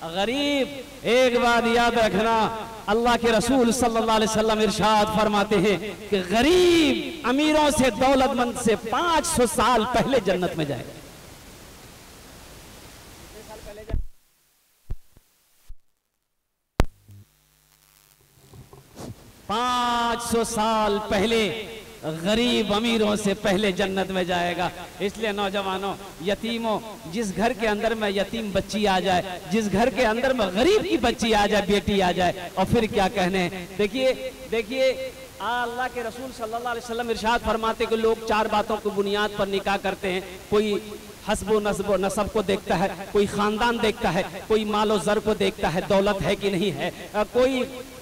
गरीब, एक बात याद रखना, अल्लाह के रसूल सल्लल्लाहु अलैहि वसल्लम इरशाद फरमाते हैं कि गरीब अमीरों से, दौलतमंद से 500 साल पहले जन्नत में जाएगा। 500 साल पहले गरीब अमीरों से पहले जन्नत में जाएगा। इसलिए नौजवानों, यतीमों, जिस घर के अंदर में यतीम बच्ची आ जाए, जिस घर के अंदर में गरीब की बच्ची आ जाए, बेटी आ जाए, और फिर क्या कहने। देखिए अल्लाह के रसूल सल्लल्लाहु अलैहि वसल्लम इरशाद फरमाते कि लोग 4 बातों की बुनियाद पर निकाह करते हैं। कोई हस्बो नस्बो नसब को देखता है, कोई खानदान देखता है, कोई मालो जर को देखता है, दौलत है कि नहीं है,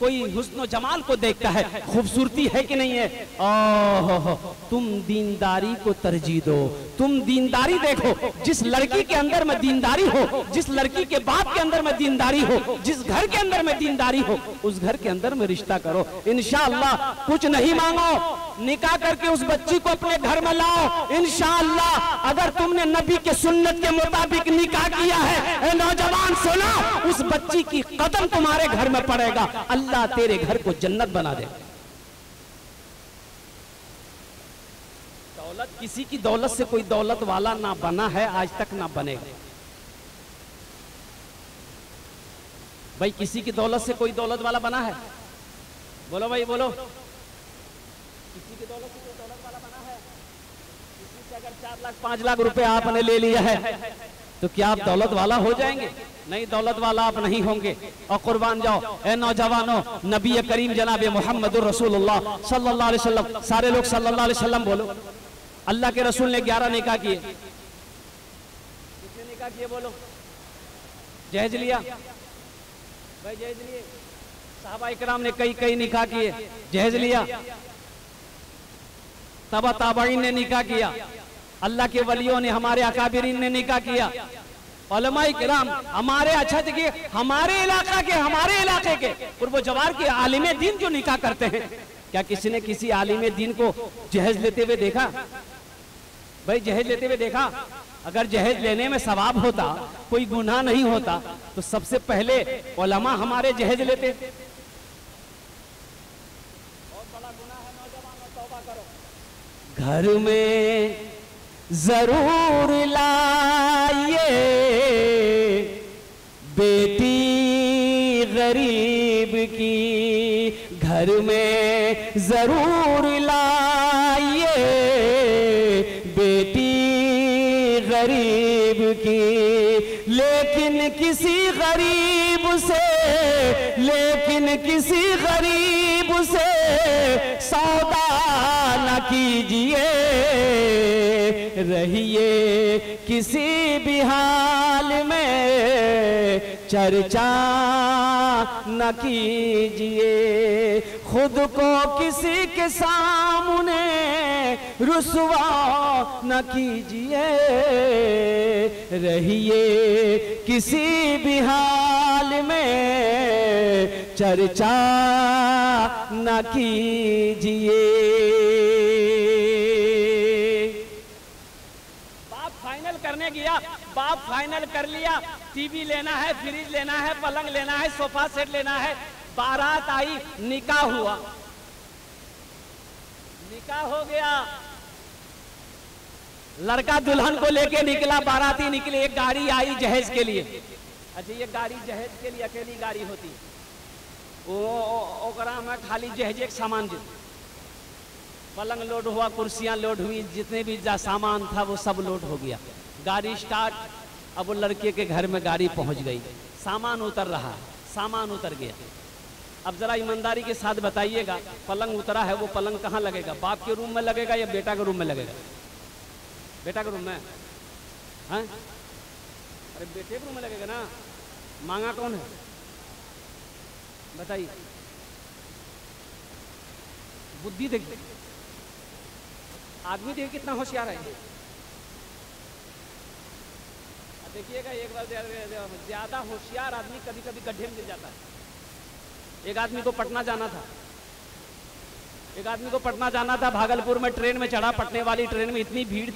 कोई हुस्न जमाल को देखता है, खूबसूरती है कि नहीं है। ओह, तुम दीनदारी को तरजीह दो, तुम दीनदारी देखो। जिस लड़की के अंदर में दीनदारी हो, जिस लड़की के बाप के अंदर में दीनदारी हो, जिस घर के अंदर में दीनदारी हो, उस घर के अंदर में रिश्ता करो। इंशाअल्लाह कुछ नहीं मांगो, निकाह करके उस बच्ची को अपने घर में लाओ। इंशाअल्लाह अगर तुमने नबी के सुन्नत के मुताबिक निकाह किया है, नौजवान सुनो, उस बच्ची की कदम तुम्हारे घर में पड़ेगा, अल्लाह तेरे घर को जन्नत बना दे। दौलत, किसी की दौलत से कोई दौलत वाला ना बना है, आज तक ना बनेगा। भाई किसी की दौलत से कोई दौलत वाला बना है? बोलो भाई बोलो। किसी की दौलत से कोई दौलत वाला बना है? किसी से अगर 4 लाख 5 लाख रुपए आपने ले लिया है तो क्या आप दौलत वाला हो जाएंगे? नहीं, दौलत वाला आप नहीं होंगे। और कुर्बान जाओ ए नौजवानों, नबी करीम जनाब मुहम्मदुर रसूलुल्लाह सल्लल्लाहु अलैहि वसल्लम, सारे लोग सल्लल्लाहु अलैहि वसल्लम बोलो। अल्लाह के रसूल ने 11 निकाह किए। कितने निकाह किए बोलो? जहेज लिया भाई, जहेज लिए। साहबा इकराम ने कई निकाह किए, जहेज लिया। तबा ताबईन ने निकाह किया, अल्लाह के वलियों ने, हमारे अकाबिरीन ने निकाह किया। उलमाए किराम हमारे, अच्छा देखिए, हमारे इलाके के पूर्व जवार के आलिम दीन जो निकाह करते हैं, क्या किसी ने किसी आलिम दीन को जहेज लेते हुए देखा? भाई जहेज लेते हुए देखा? अगर जहेज लेने में सवाब होता, कोई गुनाह नहीं होता, तो सबसे पहले उलमा हमारे जहेज लेते। बहुत बड़ा गुनाह है नौजवानों, तौबा करो। घर में जरूर लाइए बेटी गरीब की, घर में जरूर लाइए बेटी गरीब की, लेकिन किसी गरीब से सौदा न कीजिए, रहिए किसी भी हाल में चर्चा न कीजिए, खुद को किसी के सामने रुसवा न कीजिए, रहिए किसी भी हाल में चर्चा न कीजिए। बाप फाइनल करने गया, बाप फाइनल कर लिया, टीवी लेना है, फ्रिज लेना है, पलंग लेना है, सोफा सेट लेना है। बारात आई, निकाह हुआ, निकाह हो गया, लड़का दुल्हन को लेके निकला, बाराती निकले, एक गाड़ी आई जहेज के लिए। अच्छा, ये गाड़ी जहेज के लिए अकेली गाड़ी होती, ओकरा में खाली जहेज एक सामान, पलंग लोड हुआ, कुर्सियां लोड हुई, जितने भी सामान था वो सब लोड हो गया। गाड़ी स्टार्ट, अब वो लड़के के घर में गाड़ी पहुंच गई, सामान उतर रहा, सामान उतर गया। अब जरा ईमानदारी के साथ बताइएगा, पलंग उतरा है, वो पलंग कहाँ लगेगा? बाप के रूम में लगेगा या बेटा के रूम में लगेगा? बेटा के रूम में, हाँ? अरे बेटे के रूम में लगेगा ना। मांगा कौन है बताइए? बुद्धि देखिए, आदमी देखिए कितना होशियार है। देखिएगा, एक बार ज्यादा होशियार आदमी कभी कभी गड्ढे में गिर जाता है। एक आदमी को पटना जाना था, भागलपुर में ट्रेन में चढ़ा, पटने वाली ट्रेन में इतनी भीड़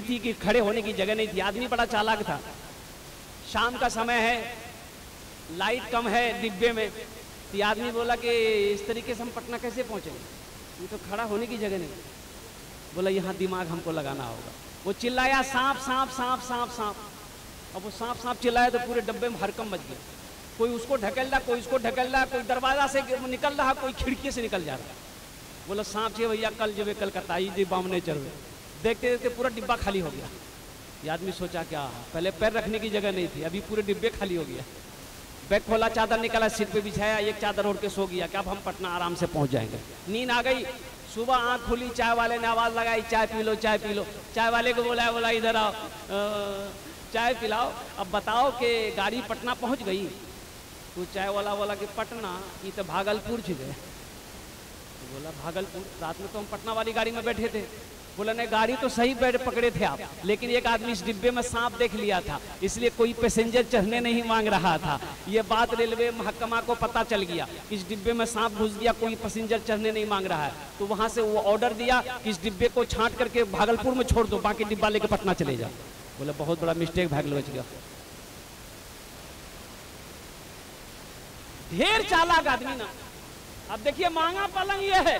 थी कि खड़े होने की जगह नहीं थी। आदमी बड़ा चालाक था, शाम का समय है, लाइट कम है डिब्बे में। तो ये आदमी बोला कि इस तरीके से हम पटना कैसे पहुँचेंगे, ये तो खड़ा होने की जगह नहीं। बोला यहाँ दिमाग हमको लगाना होगा। वो चिल्लाया सांप सांप सांप सांप सांप। अब वो सांप सांप चिल्लाया तो पूरे डब्बे में हरकम मच गया। कोई उसको ढकेल रहा, कोई उसको ढकेल रहा, कोई दरवाजा से निकल रहा, कोई खिड़की से निकल जा रहा। बोला सांप जी भैया कल जो कलकत्ता जी बामने चल रहे। देखते देखते पूरा डिब्बा खाली हो गया। ये आदमी सोचा क्या, पहले पैर रखने की जगह नहीं थी, अभी पूरे डिब्बे खाली हो गया। बैग खोला, चादर निकाला, सीट पे बिछाया, एक चादर ओढ़ के सो गया कि अब हम पटना आराम से पहुंच जाएंगे। नींद आ गई। सुबह आंख खुली, चाय वाले ने आवाज लगाई, चाय पी लो चाय पी लो। चाय वाले को बोला इधर आओ, चाय पिलाओ। अब बताओ कि गाड़ी पटना पहुंच गई। तो चाय वाला बोला कि पटना ये तो भागलपुर गए। तो बोला भागलपुर, रात में तो हम पटना वाली गाड़ी में बैठे थे। बोला नहीं, गाड़ी तो सही पकड़े थे आप, लेकिन एक आदमी इस डिब्बे में सांप देख लिया था, इसलिए कोई पैसेंजर चढ़ने नहीं मांग रहा था। ये बात रेलवे महकमा को पता चल गया, इस डिब्बे में सांप घुस गया, कोई पैसेंजर चढ़ने नहीं मांग रहा है। तो वहां से वो ऑर्डर दिया कि इस डिब्बे को छांट करके भागलपुर में छोड़ दो, बाकी डिब्बा लेके पटना चले जाओ। बोले बहुत बड़ा मिस्टेक भागल बच गया। ढेर चालाक आदमी ना। अब देखिए महंगा पलंग ये है,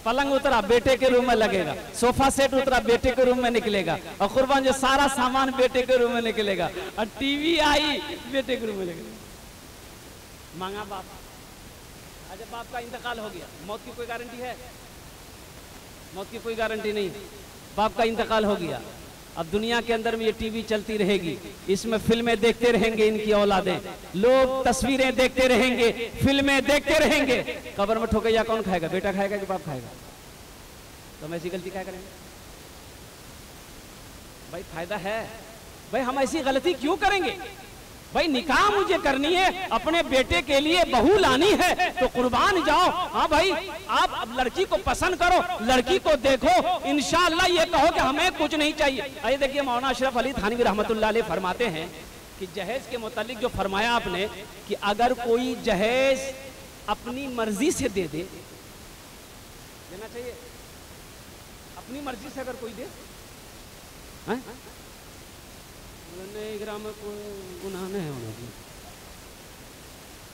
पलंग उतरा बेटे के रूम में लगेगा, सोफा सेट उतरा बेटे के रूम में निकलेगा, और कुर्बान जो सारा सामान बेटे के रूम में निकलेगा, और टीवी आई बेटे के रूम में लगेगा। मांगा बाप। अच्छा बाप का इंतकाल हो गया, मौत की कोई गारंटी है? मौत की कोई गारंटी नहीं। बाप का इंतकाल हो गया, अब दुनिया के अंदर में ये टीवी चलती रहेगी, इसमें फिल्में देखते रहेंगे इनकी औलादें, लोग तस्वीरें देखते रहेंगे, फिल्में देखते रहेंगे। कब्र में ठोकैया कौन खाएगा? बेटा खाएगा कि बाप खाएगा? तो हम ऐसी गलती क्या करेंगे भाई? फायदा है भाई, हम ऐसी गलती क्यों करेंगे भाई? निकाह मुझे करनी है, अपने बेटे के लिए बहू लानी है तो कुर्बान जाओ। हाँ भाई, आप अब लड़की को पसंद करो, लड़की को देखो, इंशाअल्लाह ये कहो कि हमें कुछ नहीं चाहिए। अरे देखिए मौलाना अशरफ अली थानवी रहमतुल्लाह अलैह फरमाते हैं कि जहेज के मुतालिक जो फरमाया आपने कि अगर कोई जहेज अपनी मर्जी से दे दे, देना चाहिए अपनी मर्जी से, अगर कोई दे ग्राम में कोई गुनाह नहीं होना चाहिए।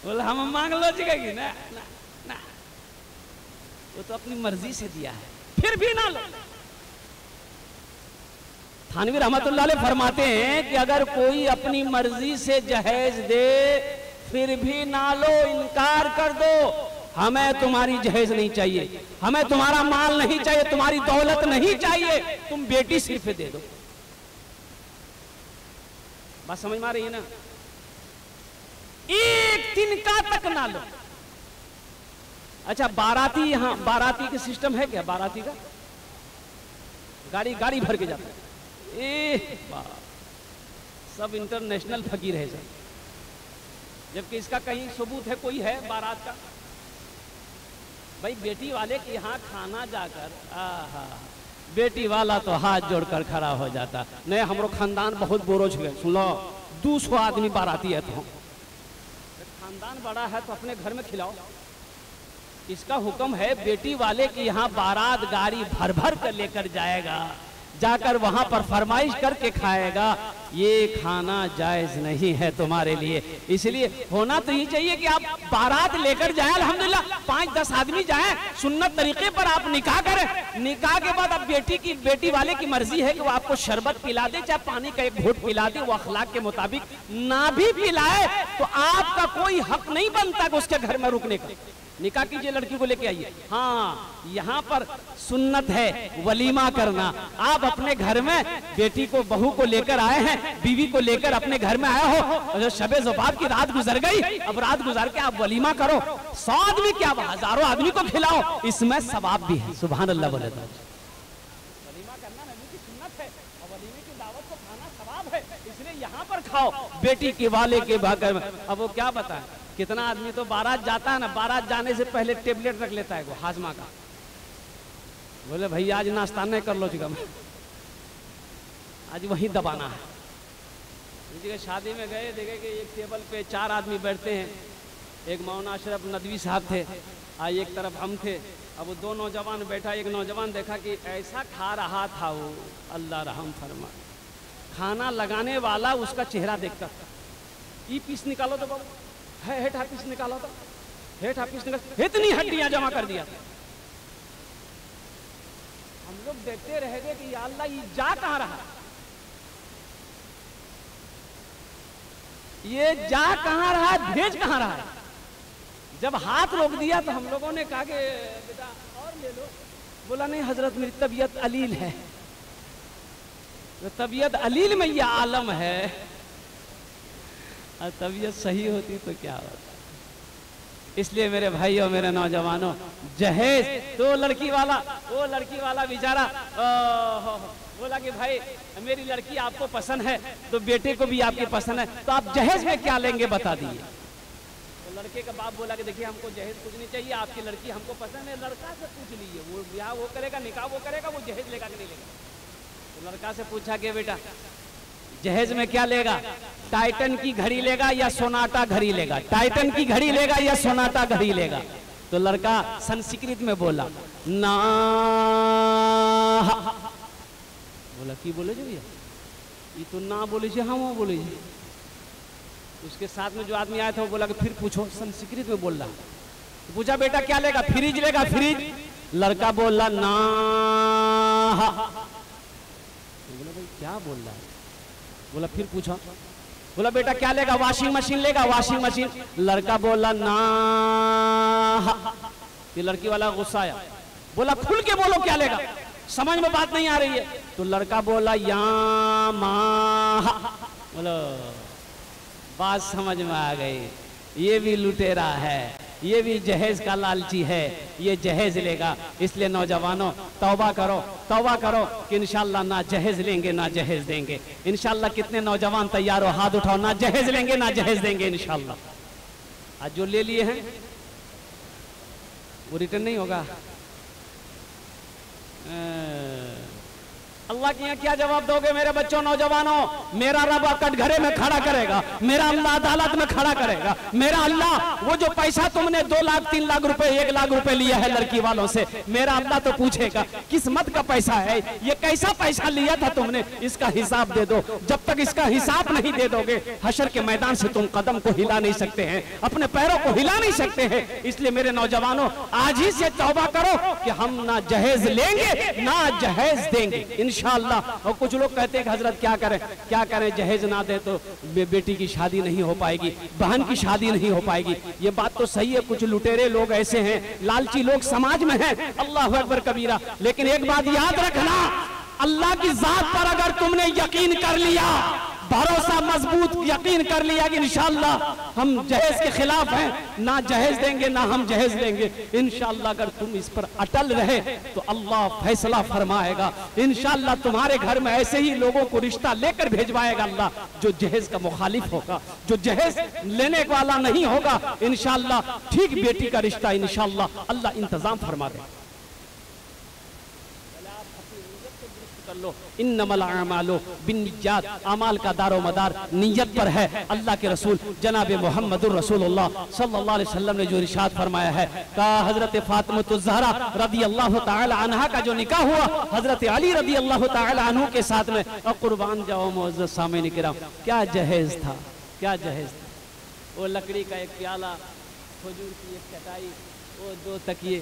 बोला हम मांग लो जी ना, ना, ना। वो तो अपनी मर्जी से दिया है, फिर भी ना लो। थानवी रहमतुल्लाह अलैह फरमाते हैं कि अगर कोई अपनी मर्जी से जहेज दे फिर भी ना लो, इनकार कर दो, हमें तुम्हारी जहेज नहीं चाहिए, हमें तुम्हारा माल नहीं चाहिए, तुम्हारी दौलत नहीं चाहिए, तुम बेटी सिर्फ दे दो। बात समझ में आ रही है ना? एक तिनका तक ना लो। अच्छा बाराती, यहाँ बाराती का सिस्टम है क्या? बाराती का गाड़ी भर के जाता है, सब इंटरनेशनल फकीर है सब, जबकि इसका कहीं सबूत है कोई है बारात का? भाई बेटी वाले के यहाँ खाना जाकर, आहा, बेटी वाला तो हाथ जोड़कर खड़ा हो जाता। नहीं हमरो खानदान बहुत बोरोज गए, सुन लो 200 आदमी बाराती है, तो खानदान बड़ा है तो अपने घर में खिलाओ। इसका हुक्म है बेटी वाले की यहाँ बारात गाड़ी भर भर कर लेकर जाएगा, जाकर वहां पर फरमाइश करके खाएगा। ये खाना जायज नहीं है तुम्हारे लिए। इसलिए होना तो ये चाहिए कि आप बारात लेकर जाएं, अल्हम्दुलिल्लाह 5-10 आदमी जाएं, सुन्नत तरीके पर आप निकाह करें। निकाह के बाद अब बेटी वाले की मर्जी है कि वो आपको शरबत पिला दे, चाहे पानी का एक घूंट पिला दे, वो अखलाक के मुताबिक ना भी पिलाए तो आपका कोई हक नहीं बनता कि उसके घर में रुकने का। निकाह कीजिए, लड़की को लेके आइए। हाँ यहाँ पर सुन्नत है वलीमा करना। आप अपने घर में बेटी को, बहू को लेकर आए हैं, बीवी को लेकर अपने घर में आए हो, और जो शबे ज़ुबाब की रात गुजर गई, अब रात गुजर के आप वलीमा करो, 100 आदमी क्या हजारों आदमी को खिलाओ, इसमें सवाब भी है। सुभान अल्लाह बोले तो वलीमा करना नबी की सुन्नत है, और वलीमे की दावत को खाना सवाब है, इसलिए यहाँ पर खाओ बेटी के वाले के भाग में। अब वो क्या बताए, कितना आदमी तो बारात जाता है ना, बारात जाने से पहले टेबलेट रख लेता है वो हाजमा का। बोले भैया आज नाश्ता नहीं कर लो जी, आज वही दबाना है। किसी शादी में गए, देखे कि एक टेबल पे 4 आदमी बैठते हैं, एक मौलाना अशरफ नदवी साहब थे, एक तरफ हम थे। अब वो 2 नौजवान बैठा, एक नौजवान देखा कि ऐसा खा रहा था वो, अल्लाह रहम फरमा, खाना लगाने वाला उसका चेहरा देखता था। ई पीस निकालो तो बाबू, हेठ हाफिस निकाला था, हेठ हाफिस निकाल, इतनी हड्डियां जमा कर दिया था। हम लोग देखते रह गए कि या अल्लाह ये जा कहां रहा, ये जा कहां रहा, भेज कहां रहा है। जब हाथ रोक दिया तो हम लोगों ने कहा कि बेटा और ले लो। बोला नहीं हजरत मेरी तबीयत अलील है। तो तबीयत अलील में यह आलम है, और तबीयत सही होती तो क्या होता। इसलिए मेरे भाइयों मेरे नौजवानों, जहेज तो लड़की वाला, वो लड़की वाला बेचारा बोला कि भाई मेरी लड़की आपको पसंद है तो बेटे को भी आपकी पसंद है, तो आप जहेज में क्या लेंगे बता दिए। तो लड़के का बाप बोला कि देखिए हमको जहेज कुछ नहीं चाहिए, आपकी लड़की हमको पसंद है, लड़का से पूछ लीजिए, वो ब्याह वो करेगा, निकाह वो करेगा, वो जहेज लेगा कि नहीं लेगा। तो लड़का से पूछा कि बेटा जहेज में क्या लेगा, टाइटन की घड़ी लेगा या सोनाटा घड़ी लेगा, टाइटन की घड़ी लेगा या सोनाटा घड़ी लेगा। तो लड़का संस्कृत में बोला ना। बोला की बोले जो ये तो ना बोले जी, हाँ वो बोले जी। उसके साथ में जो आदमी आया था वो बोला कि फिर पूछो, संस्कृत में बोल रहा। तो पूछा बेटा क्या लेगा, फ्रिज लेगा, फ्रिज। लड़का बोला ना। बोला भाई क्या बोल रहा है। बोला फिर पूछा, बोला बेटा क्या लेगा, वॉशिंग मशीन लेगा, वॉशिंग मशीन। लड़का बोला ना। ये लड़की वाला गुस्सा आया, बोला खुल के बोलो क्या लेगा, समझ में बात नहीं आ रही है। तो लड़का बोला यामाहा। बोलो बात समझ में आ गई, ये भी लुटेरा है, ये भी जहेज का लालची है, ये जहेज लेगा। इसलिए नौजवानों तौबा करो कि इंशाल्लाह ना जहेज लेंगे ना जहेज देंगे। इंशाल्लाह कितने नौजवान तैयार हो, हाथ उठाओ, ना जहेज लेंगे ना जहेज देंगे इंशाल्लाह। आज जो ले लिए हैं वो रिटर्न नहीं होगा। अल्लाह के यहाँ क्या जवाब दोगे मेरे बच्चों नौजवानों। मेरा रब कटघरे में खड़ा करेगा, मेरा अल्लाह अदालत में खड़ा करेगा। मेरा अल्लाह वो जो पैसा तुमने 2 लाख 3 लाख रुपए 1 लाख रुपए लिया है लड़की वालों से, मेरा अल्लाह तो पूछेगा किस्मत का पैसा है, ये कैसा पैसा लिया था तुमने, इसका हिसाब दे दो। जब तक इसका हिसाब नहीं दे दोगे हशर के मैदान से तुम कदम को हिला नहीं सकते हैं, अपने पैरों को हिला नहीं सकते हैं। इसलिए मेरे नौजवानों आज ही से तौबा करो कि हम ना जहेज लेंगे ना जहेज देंगे इंशाअल्लाह। और कुछ लोग कहते हैं कि हजरत क्या करें जहेज ना दे तो बेटी की शादी नहीं हो पाएगी, बहन की शादी नहीं हो पाएगी। ये बात तो सही है, कुछ लुटेरे लोग ऐसे हैं, लालची लोग समाज में हैं, अल्लाह अकबर कबीरा। लेकिन एक बात याद रखना, अल्लाह की जात पर अगर तुमने यकीन कर लिया, भरोसा मजबूत यकीन कर लिया कि इंशाअल्लाह हम जहेज के खिलाफ हैं, ना जहेज देंगे ना हम जहेज लेंगे, इंशाअल्लाह अगर तुम इस पर अटल रहे तो अल्लाह फैसला फरमाएगा। इंशाअल्लाह तुम्हारे घर में ऐसे ही लोगों को रिश्ता लेकर भेजवाएगा अल्लाह, जो जहेज का मुखालिफ होगा, जो जहेज लेने वाला नहीं होगा। इंशाअल्लाह ठीक बेटी का रिश्ता इंशाअल्लाह अल्लाह इंतजाम फरमा दे। इन्नमल अमालु बिन्निय्यात, अमाल का दारो मदार नियत पर है। अल्लाह के रसूल जनाब मोहम्मदुर रसूलुल्लाह सल्लल्लाहु अलैहि वसल्लम ने जो इरशाद फरमाया है, का हजरत फातिमा ज़हरा रदी अल्लाह ताला अन्हा का जो निकाह हुआ हजरत अली रदी अल्लाह ताला अन्हु के साथ में, और कुर्बान जाओ मुअज़्ज़ज़ सामीन किराम, क्या जहेज था, क्या जहेज था। वो लकड़ी का एक प्याला, खजूर की एक चटाई, वो 2 तकिए,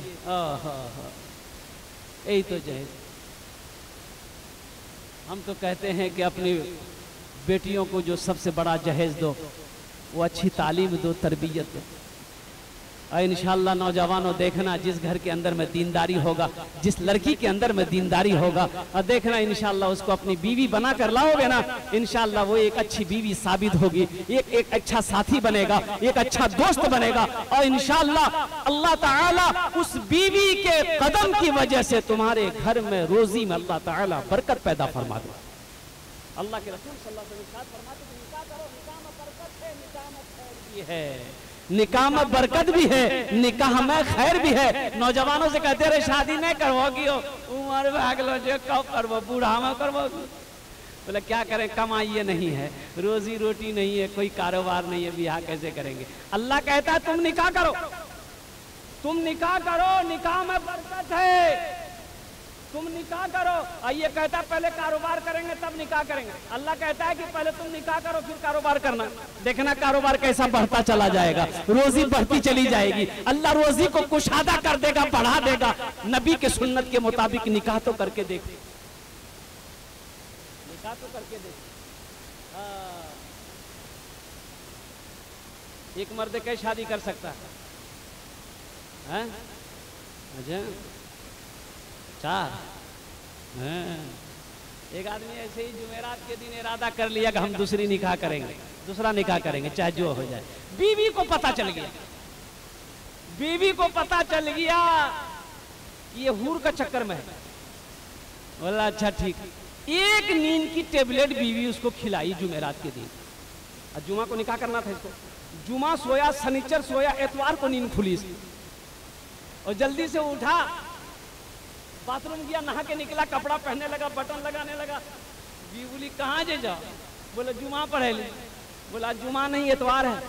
यही तो जहेज। हम तो कहते हैं कि अपनी बेटियों को जो सबसे बड़ा जहेज दो वो अच्छी तालीम दो, तरबियत दो। और इंशाअल्लाह नौजवानों देखना, जिस घर के अंदर में दीनदारी होगा, जिस लड़की के अंदर में दीनदारी होगा, और देखना इंशाअल्लाह उसको अपनी बीवी बना कर लाओगे ना, इंशाअल्लाह वो एक अच्छी बीवी साबित होगी, एक अच्छा साथी बनेगा, एक अच्छा दोस्त बनेगा। और इंशाअल्लाह अल्लाह ताला उस बीवी के कदम की वजह से तुम्हारे घर में रोजी में अल्लाह ताला बरकत पैदा फरमा दे। अल्लाह के रसूल सल्लल्लाहु अलैहि वसल्लम फरमाते हैं निकाह करो, निकाह में बरकत है, निकाह में खैर भी है, निकाह में बरकत भी है, निकाह में खैर भी है। नौजवानों से कहते रहे शादी नहीं करवाओगी, उम्र भाग लो जो कब करवो, बूढ़ा में करवोगी। बोले क्या करें, कमाइए नहीं है, रोजी रोटी नहीं है, कोई कारोबार नहीं है, ब्याह कैसे करेंगे। अल्लाह कहता है तुम निकाह करो, तुम निकाह करो, निकाह में बरकत है। तुम निकाह करो। और ये कहता है पहले कारोबार करेंगे तब निकाह करेंगे। अल्लाह कहता है कि पहले तुम निकाह करो फिर कारोबार करना। देखना कारोबार कैसा बढ़ता चला जाएगा, रोजी बढ़ती चली जाएगी। अल्लाह रोजी को कुशादा कर देगा, बढ़ा देगा। नबी के सुन्नत के मुताबिक निकाह तो करके देख, निकाह तो करके देख। एक मर्द कैसे शादी कर सकता है? अच्छा, चार। एक आदमी ऐसे ही जुमेरात के दिन इरादा कर लिया कि हम दूसरी निकाह करेंगे, दूसरा निकाह करेंगे चाहे जो हो जाए। बीवी को पता चल गया, बीवी को पता चल गया ये हूर का चक्कर में है। बोला अच्छा ठीक। एक नींद की टेबलेट बीवी उसको खिलाई जुमेरात के दिन। और जुमा को निकाह करना था इसको। जुमा सोया, शनिचर सोया, एतवार को नींद खुली इसकी। और जल्दी से उठा, बाथरूम गया, नहा के निकला, कपड़ा पहनने लगा, बटन लगाने लगा। बीवी बोली कहाँ जे जाओ? बोले जुमा पढ़े ले। बोला जुमा नहीं एतवार है।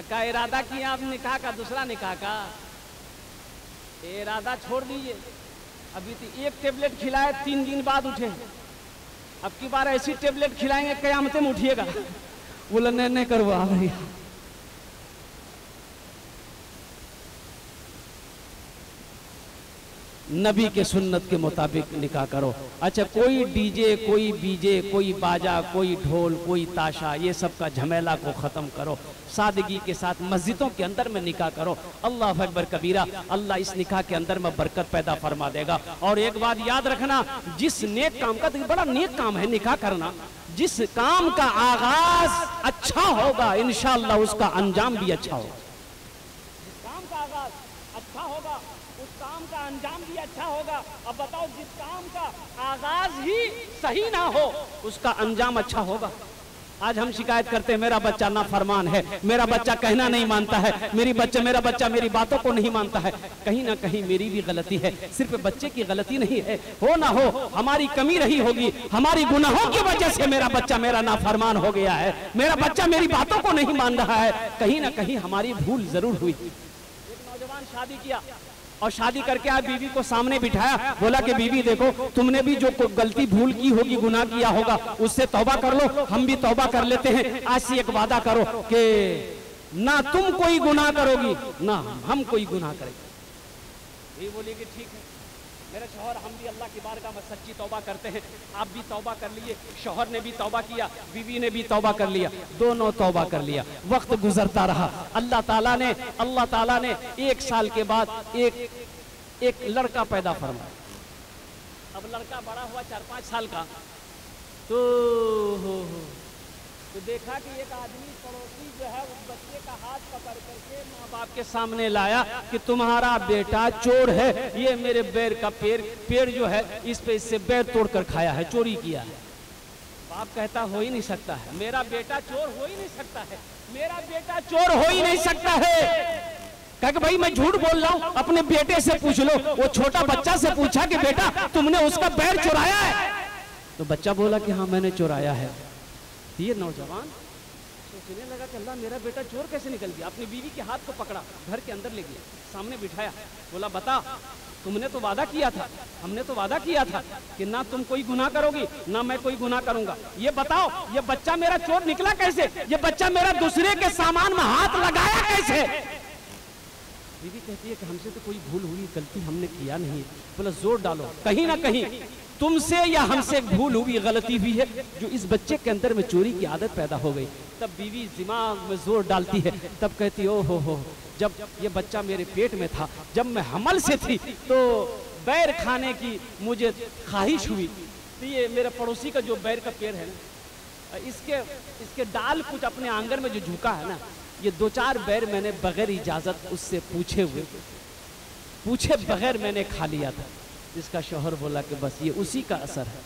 का इरादा किया आप निकाह का, दूसरा निकाह का इरादा छोड़ दीजिए। अभी तो एक टेबलेट खिलाए, 3 दिन बाद उठे। अब की बार ऐसी टेबलेट खिलाएंगे कयामत में उठिएगा। बोला नहीं करवा भैया। नबी के सुन्नत के मुताबिक निकाह करो। अच्छा, कोई डीजे, कोई बीजे, कोई बाजा, कोई ढोल, कोई ताशा, ये सब का झमेला को ख़त्म करो। सादगी के साथ मस्जिदों के अंदर में निकाह करो। अल्लाह अकबर कबीरा। अल्लाह इस निकाह के अंदर में बरकत पैदा फरमा देगा। और एक बात याद रखना, जिस नेक काम का, बड़ा नेक काम है निकाह करना। जिस काम का आगाज अच्छा होगा इंशाअल्लाह उसका अंजाम भी अच्छा होगा। जिस काम का आगाज अच्छा होगा उस काम का अंजाम भी अच्छा होगा। अब बताओ, जिस काम का आगाज ही सही ना हो उसका अंजाम अच्छा होगा। आज हम शिकायत करते हैं मेरा बच्चा नाफरमान है, मेरा बच्चा कहना नहीं मानता है, मेरा बच्चा मेरी बातों को नहीं मानता है। कहीं ना कहीं मेरी भी गलती है। सिर्फ बच्चे की गलती नहीं है, हो ना हो हमारी कमी रही होगी। हमारी गुनाहों की वजह से मेरा बच्चा मेरा नाफरमान हो गया है, मेरा बच्चा मेरी बातों को नहीं मान रहा है। कहीं ना कहीं हमारी भूल जरूर हुई। एक नौजवान शादी किया और शादी करके आप बीवी को सामने बिठाया, बोला कि बीवी देखो, तुमने भी जो गलती भूल की होगी, गुनाह किया होगा, उससे तौबा कर लो, हम भी तौबा कर लेते हैं। आज से एक वादा करो कि ना तुम कोई गुनाह करोगी ना हम कोई गुनाह करेंगे। ये बोली कि ठीक है मेरे शौहर, हम भी अल्लाह की बारगाह में सच्ची तौबा करते हैं। आप भी तौबा कर लिए, शौहर ने भी तौबा किया, बीवी ने भी तौबा कर लिया, दोनों तौबा कर लिया। वक्त गुजरता रहा। अल्लाह ताला ने 1 साल के बाद एक लड़का पैदा फरमाया। अब लड़का बड़ा हुआ 4-5 साल का, तो देखा कि एक आदमी पड़ोसी जो है उस बच्चे का हाथ पकड़ करके माँ बाप के सामने लाया कि तुम्हारा बेटा चोर है, ये मेरे बैर का पेड़ जो है इस पे इससे बैर तोड़कर खाया है, चोरी किया है। बाप कहता हो ही नहीं सकता है, मेरा बेटा चोर हो ही नहीं सकता है, मेरा बेटा चोर हो ही नहीं सकता है। कहा भाई मैं झूठ बोल रहा हूँ, अपने बेटे से पूछ लो। वो छोटा बच्चा से पूछा कि बेटा तुमने उसका बैर चुराया है? तो बच्चा बोला कि हाँ मैंने चुराया है। ये नौजवान सोचने लगा कि अल्लाह मेरा बेटा चोर कैसे निकल गया। अपनी बीवी के हाथ को पकड़ा, घर के अंदर ले गया, सामने बिठाया, बोला बता तुमने तो वादा किया था, हमने तो वादा किया था कि ना तुम कोई गुनाह करोगी ना मैं कोई गुनाह करूंगा। ये बताओ ये बच्चा मेरा चोर निकला कैसे? ये बच्चा मेरा दूसरे के सामान में हाथ लगाया कैसे? बीवी कहती है कि हमसे तो कोई भूल हुई, गलती हमने किया नहीं। बोला जोर डालो, कहीं ना कहीं तुमसे या हमसे भूल हुई, गलती हुई है जो इस बच्चे के अंदर में चोरी की आदत पैदा हो गई। तब बीवी दिमाग में जोर डालती है, तब कहती है ओ हो जब ये बच्चा मेरे पेट में था, जब मैं हमल से थी तो बैर खाने की मुझे ख्वाहिश हुई। तो ये मेरे पड़ोसी का जो बैर का पेड़ है ना, इसके डाल कुछ अपने आंगन में जो झुका है ना, ये 2-4 बैर मैंने बगैर इजाजत उससे पूछे बगैर मैंने खा लिया था। इसका शौहर बोला कि बस ये उसी का असर है,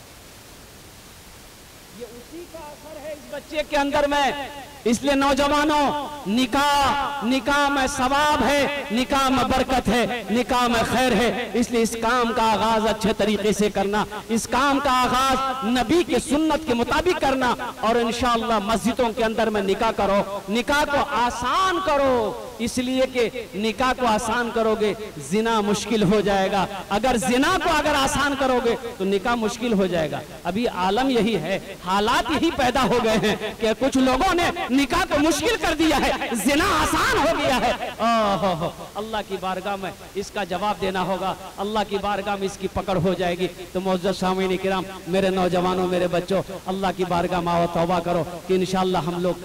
ये उसी का असर है इस बच्चे के अंदर में। इसलिए नौजवानों, निकाह में सवाब है, निकाह में बरकत है, निकाह में खैर है। इसलिए इस काम का आगाज अच्छे तरीके से करना, इस काम का आगाज नबी के सुन्नत के मुताबिक करना और इंशाअल्लाह मस्जिदों के अंदर में निकाह करो, निकाह को आसान करो। इसलिए कि निकाह को आसान करोगे जिना मुश्किल हो जाएगा, अगर जिना को अगर आसान करोगे तो निकाह मुश्किल हो जाएगा। अभी आलम यही है, हालात यही पैदा हो गए हैं कि कुछ लोगों ने निकाह को मुश्किल कर दिया है, जिना आसान हो गया है। ओहो, अल्लाह की बारगाह में इसका जवाब देना होगा, अल्लाह की बारगाह में इसकी पकड़ हो जाएगी। तो मुअज़्ज़ज़ सामीन किराम, मेरे नौजवानों, मेरे बच्चों, अल्लाह की बारगाह में आओ, तौबा करो कि इंशाअल्लाह हम लोग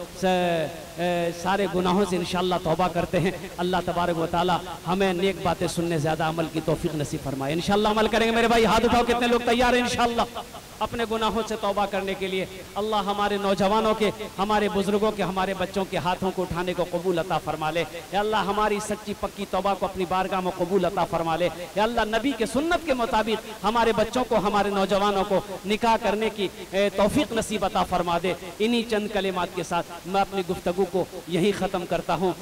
सारे गुनाहों से इंशाअल्लाह तौबा करते हैं। अल्लाह तबारक व तआला हमें नेक बातें सुनने ज़्यादा अमल की तौफीक नसीब फरमाए। इंशाअल्लाह अमल करेंगे। मेरे भाई हाथ उठाओ, कितने लोग तैयार हैं इंशाअल्लाह अपने गुनाहों से तौबा करने के लिए? अल्लाह हमारे नौजवानों के, हमारे बुजुर्गों के, हमारे बच्चों के हाथों को उठाने को कबूल अता फरमा ले। या अल्लाह हमारी सच्ची पक्की तौबा को अपनी बारगाह में कबूल अता फरमा ले। या अल्लाह नबी के सुन्नत के मुताबिक हमारे बच्चों को, हमारे नौजवानों को निकाह करने की तौफीक नसीब अता फरमा दे। इन्हीं चंद कलिमात के साथ मैं अपनी गुफ्तगू को यही ख़त्म करता हूँ।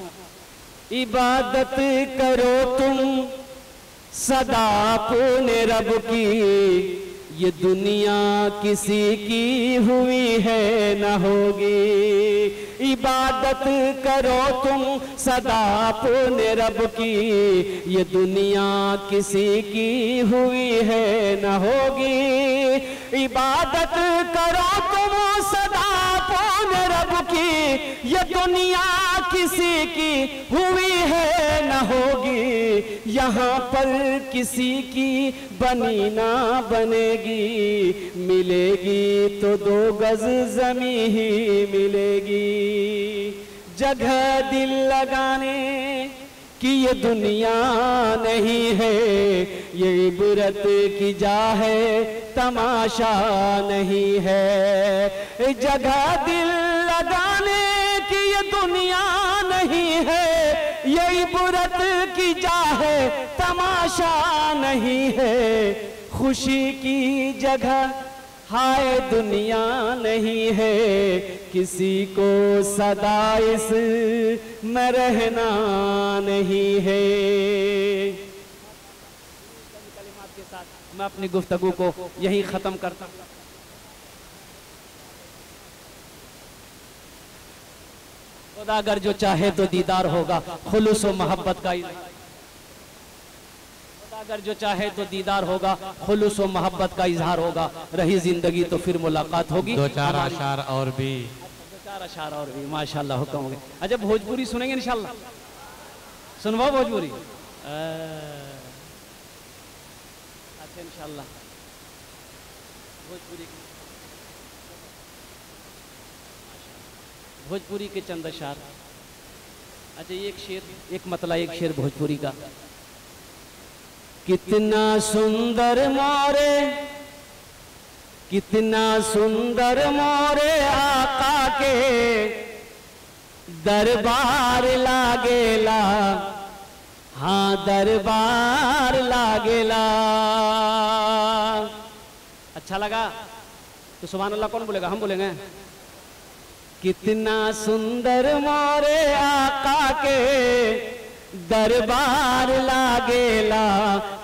इबादत करो तुम सदा अपने रब की, ये दुनिया किसी की हुई है न होगी। इबादत करो तुम सदा अपने रब की, ये दुनिया किसी की हुई है न होगी। इबादत करो तुम सदा अपने रब की, ये दुनिया किसी की हुई है न होगी। यहाँ पर किसी की बनी ना बनेगी, मिलेगी तो 2 गज ज़मीं ही मिलेगी। जगह दिल लगाने कि ये दुनिया नहीं है, ये इबरत की जा है, तमाशा नहीं है। जगह दिल लगाने की ये दुनिया नहीं है, ये इबरत की जा है, तमाशा नहीं है। खुशी की जगह हाय दुनिया नहीं है, किसी को सदा इस में रहना नहीं है। कलिमात के साथ मैं अपनी गुफ्तगू को यही ख़त्म करता हूँ। खुदा अगर जो चाहे तो दीदार होगा, खुलूस व मोहब्बत का अगर जो चाहे तो दीदार होगा, खुलूस व मोहब्बत का इजहार होगा। रही जिंदगी तो फिर मुलाकात होगी। 2-4 अशार और भी, 2-4 अशार और भी माशाल्लाह हुक्म हो गए। अच्छा भोजपुरी सुनेंगे इंशाल्लाह? सुनवाओ भोजपुरी? अच्छा इंशाल्लाह भोजपुरी के चंद अशार। अच्छा एक शेर, एक मतला, एक शेर भोजपुरी का। कितना सुंदर मोरे, कितना सुंदर मोरे आका के दरबार लागेला, हाँ दरबार लागेला। अच्छा लगा तो सुभान अल्लाह कौन बोलेगा? हम बोलेंगे। कितना सुंदर मोरे आका के दरबार लागेला,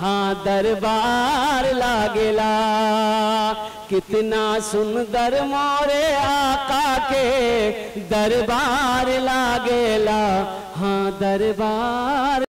हाँ दरबार लागेला। कितना सुंदर मोरे आका के दरबार लागेला, हाँ दरबार